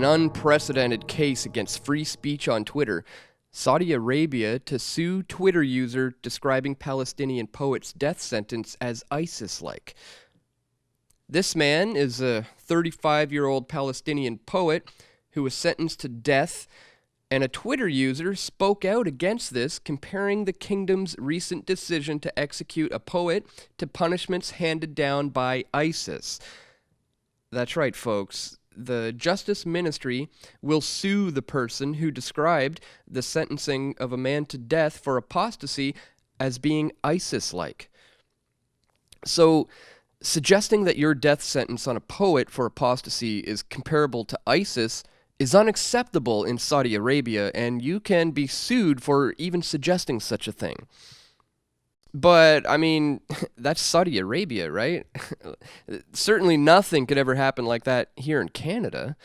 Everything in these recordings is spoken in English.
unprecedented case against free speech on Twitter. Saudi Arabia to sue Twitter user describing Palestinian poet's death sentence as ISIS-like. This man is a 35-year-old Palestinian poet who was sentenced to death, and a Twitter user spoke out against this, comparing the kingdom's recent decision to execute a poet to punishments handed down by ISIS. That's right, folks. The Justice Ministry will sue the person who described the sentencing of a man to death for apostasy as being ISIS-like. So, suggesting that your death sentence on a poet for apostasy is comparable to ISIS is unacceptable in Saudi Arabia, and you can be sued for even suggesting such a thing. But, I mean, that's Saudi Arabia, right? Certainly nothing could ever happen like that here in Canada.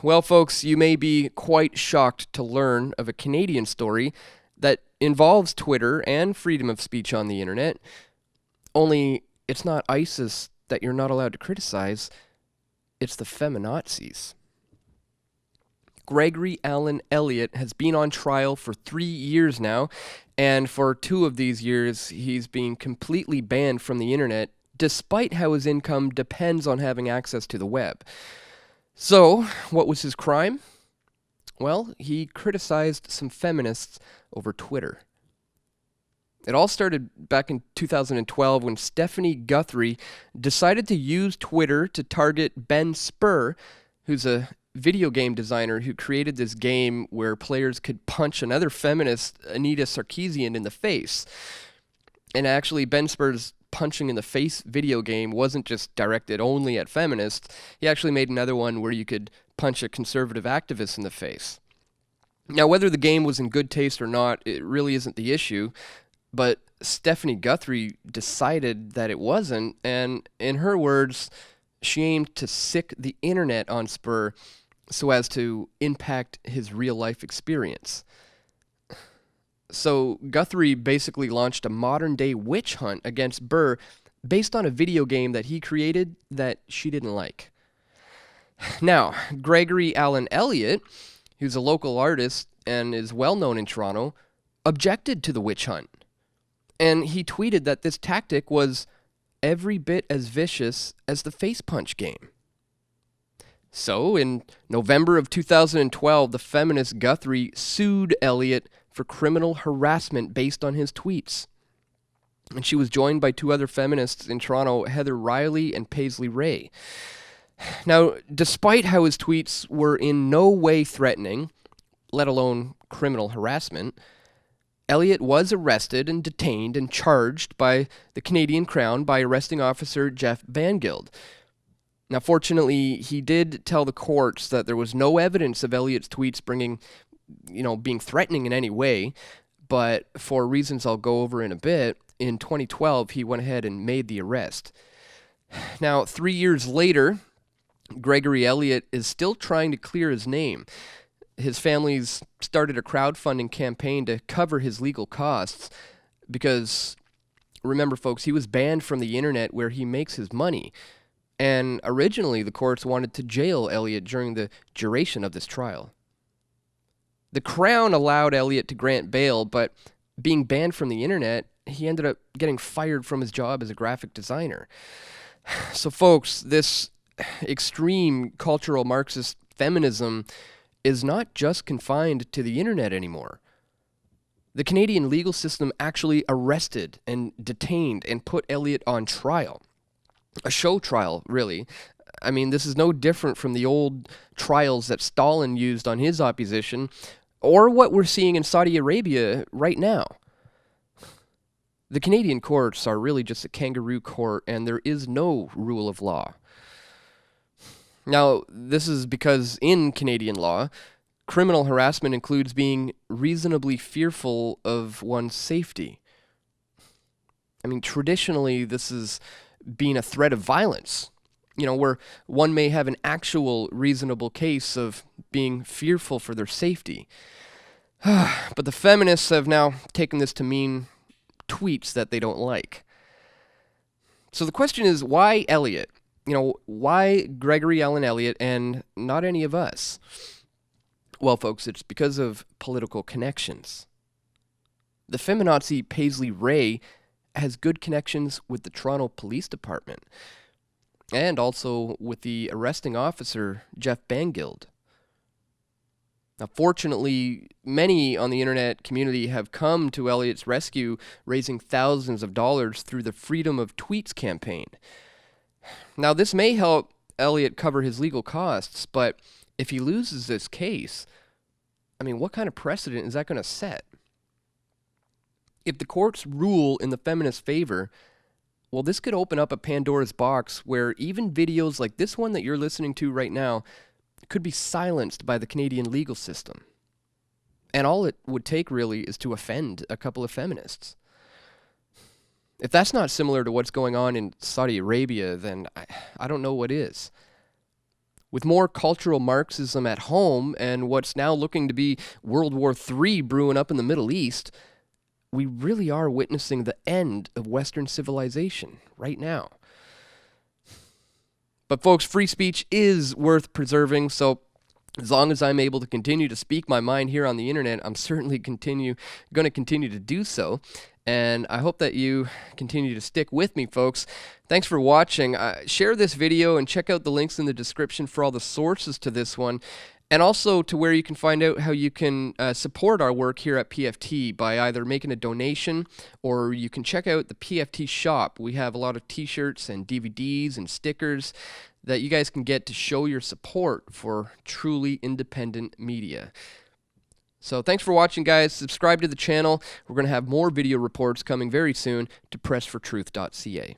Well, folks, you may be quite shocked to learn of a Canadian story that involves Twitter and freedom of speech on the internet. Only, it's not ISIS that you're not allowed to criticize, it's the feminazis. Gregory Allen Elliott has been on trial for 3 years now, and for 2 of these years, he's been completely banned from the internet, despite how his income depends on having access to the web. So, what was his crime? Well, he criticized some feminists over Twitter. It all started back in 2012 when Stephanie Guthrie decided to use Twitter to target Ben Spur, who's a video game designer who created this game where players could punch another feminist, Anita Sarkeesian, in the face. And actually, Ben Spur's punching in the face video game wasn't just directed only at feminists. He actually made another one where you could punch a conservative activist in the face. Now, whether the game was in good taste or not, it really isn't the issue. But Stephanie Guthrie decided that it wasn't, and in her words, she aimed to sick the internet on Spur so as to impact his real-life experience. So Guthrie basically launched a modern-day witch hunt against Burr based on a video game that he created that she didn't like. Now, Gregory Allen Elliott, who's a local artist and is well-known in Toronto, objected to the witch hunt. And he tweeted that this tactic was every bit as vicious as the face punch game. So, in November of 2012, the feminist Guthrie sued Elliott for criminal harassment based on his tweets. And she was joined by 2 other feminists in Toronto, Heather Riley and Paisley Ray. Now, despite how his tweets were in no way threatening, let alone criminal harassment, Elliott was arrested and detained and charged by the Canadian Crown by arresting officer Jeff Van Gild. Now, fortunately, he did tell the courts that there was no evidence of Elliott's tweets being threatening in any way, but for reasons I'll go over in a bit, in 2012, he went ahead and made the arrest. Now, 3 years later, Gregory Elliott is still trying to clear his name. His family's started a crowdfunding campaign to cover his legal costs because, remember folks, he was banned from the internet where he makes his money. And originally the courts wanted to jail Elliott during the duration of this trial. The Crown allowed Elliott to grant bail, but being banned from the internet, he ended up getting fired from his job as a graphic designer. So folks, this extreme cultural Marxist feminism is not just confined to the internet anymore. The Canadian legal system actually arrested and detained and put Elliott on trial. A show trial, really. I mean, this is no different from the old trials that Stalin used on his opposition, or what we're seeing in Saudi Arabia right now. The Canadian courts are really just a kangaroo court, and there is no rule of law. Now, this is because in Canadian law, criminal harassment includes being reasonably fearful of one's safety. I mean, traditionally, this is being a threat of violence, where one may have an actual reasonable case of being fearful for their safety. But the feminists have now taken this to mean tweets that they don't like. So the question is, why Elliott? Why Gregory Allen Elliott and not any of us? Well, folks, it's because of political connections. The feminazi Paisley Ray has good connections with the Toronto Police Department and also with the arresting officer, Jeff Bangild. Now, fortunately, many on the internet community have come to Elliott's rescue, raising thousands of dollars through the Freedom of Tweets campaign. Now, this may help Elliott cover his legal costs, but if he loses this case, what kind of precedent is that going to set? If the courts rule in the feminist favor, well, this could open up a Pandora's box where even videos like this one that you're listening to right now could be silenced by the Canadian legal system. And all it would take really is to offend a couple of feminists. If that's not similar to what's going on in Saudi Arabia, then I don't know what is. With more cultural Marxism at home and what's now looking to be World War III brewing up in the Middle East, we really are witnessing the end of Western civilization right now. But folks, free speech is worth preserving, so as long as I'm able to continue to speak my mind here on the internet, I'm certainly going to continue to do so. And I hope that you continue to stick with me, folks. Thanks for watching. Share this video and check out the links in the description for all the sources to this one, and also to where you can find out how you can support our work here at PFT by either making a donation, or you can check out the PFT shop. We have a lot of t-shirts and DVDs and stickers that you guys can get to show your support for truly independent media. So thanks for watching, guys. Subscribe to the channel. We're going to have more video reports coming very soon to pressfortruth.ca.